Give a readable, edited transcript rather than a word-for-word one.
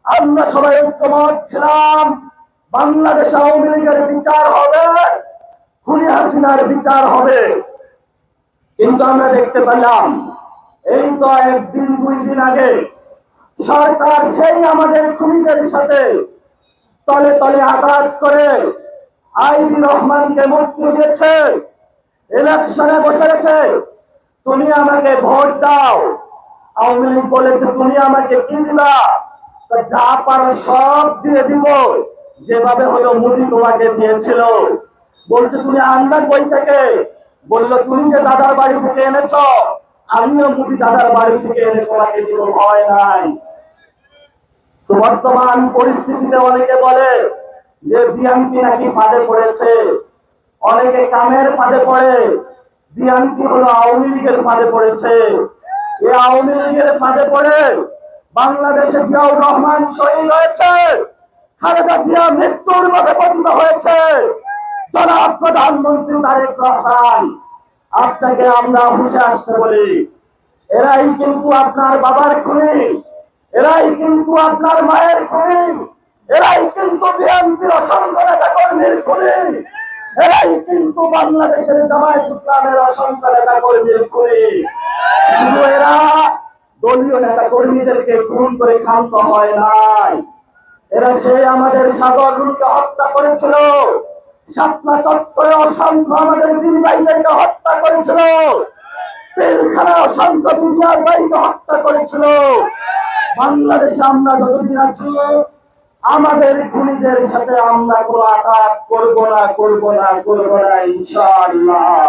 আমরা সবাই ঐক্যমত ছিলাম, বাংলাদেশ আওয়ামী লীগের বিচার হবে, খুনি হাসিনার বিচার হবে। কিন্তু আমরা দেখতে পেলাম এই তো একদিন দুই দিন আগে সরকার সেই আমাদের খুনিদের সাথে তলে তলে আঘাত করে আইবি রহমানকে মুক্তি দিয়েছে, ইলেকশনে বসে গেছে। তুমি আমাকে ভোট দাও। আওয়ামী লীগ বলেছে তুমি আমাকে কি দিবা? যা পারো সব দিয়ে দিব, যেভাবে হলো মোদি তোমাকে দিয়েছিল। বলছে তুমি আনবা কই থেকে? বললো তুমি যে দাদার বাড়ি থেকে এনেছ, আমিও মোদি দাদার বাড়ি থেকে এনে তোমাকে দিব, ভয় নাই। তো বর্তমান পরিস্থিতিতে অনেকে বলে যে বিএনপি নাকি ফাঁদে পড়েছে, অনেকে কামের ফাঁদে পড়ে। বিএনপি হলো আওয়ামী লীগের ফাঁদে পড়েছে। এই আওয়ামী লীগের ফাঁদে পড়ে বাংলাদেশে জিয়াউর রহমান শহীদ হয়েছে, খালেদা জিয়া মৃত্যুর মুখে পতিত হয়েছে। জনাব প্রধানমন্ত্রী তারেক রহমান, আপনাকে আমরা হুঁশে আসতে বলি, এরাই কিন্তু আপনার বাবার খুনি, এরাই কিন্তু আপনার মায়ের খুনি, এরাই কিন্তু বিএনপির অসংখ্য নেতা কর্মীর খুনি, এরাই কিন্তু বাংলাদেশের জামায়াত ইসলামের অসংখ্য নেতা কর্মীর খুনি। কিন্তু এরা দলীয় নেতা কর্মীদেরকে খুন করে ক্ষান্ত হয় নাই। এরা সেই আমাদের সাগরগুলোকে হত্যা করেছিল, শাপলা চত্বরে অসংখ্য আমাদের দিনী ভাইদেরকে হত্যা করেছিল, পিলখানা অসংখ্য মিডিয়ার ভাইকে হত্যা করেছিল। বাংলাদেশে আমরা যতদিন আছি আমাদের খুনিদের সাথে আমরা কোনো আঘাত করব না, ইনশাআল্লাহ।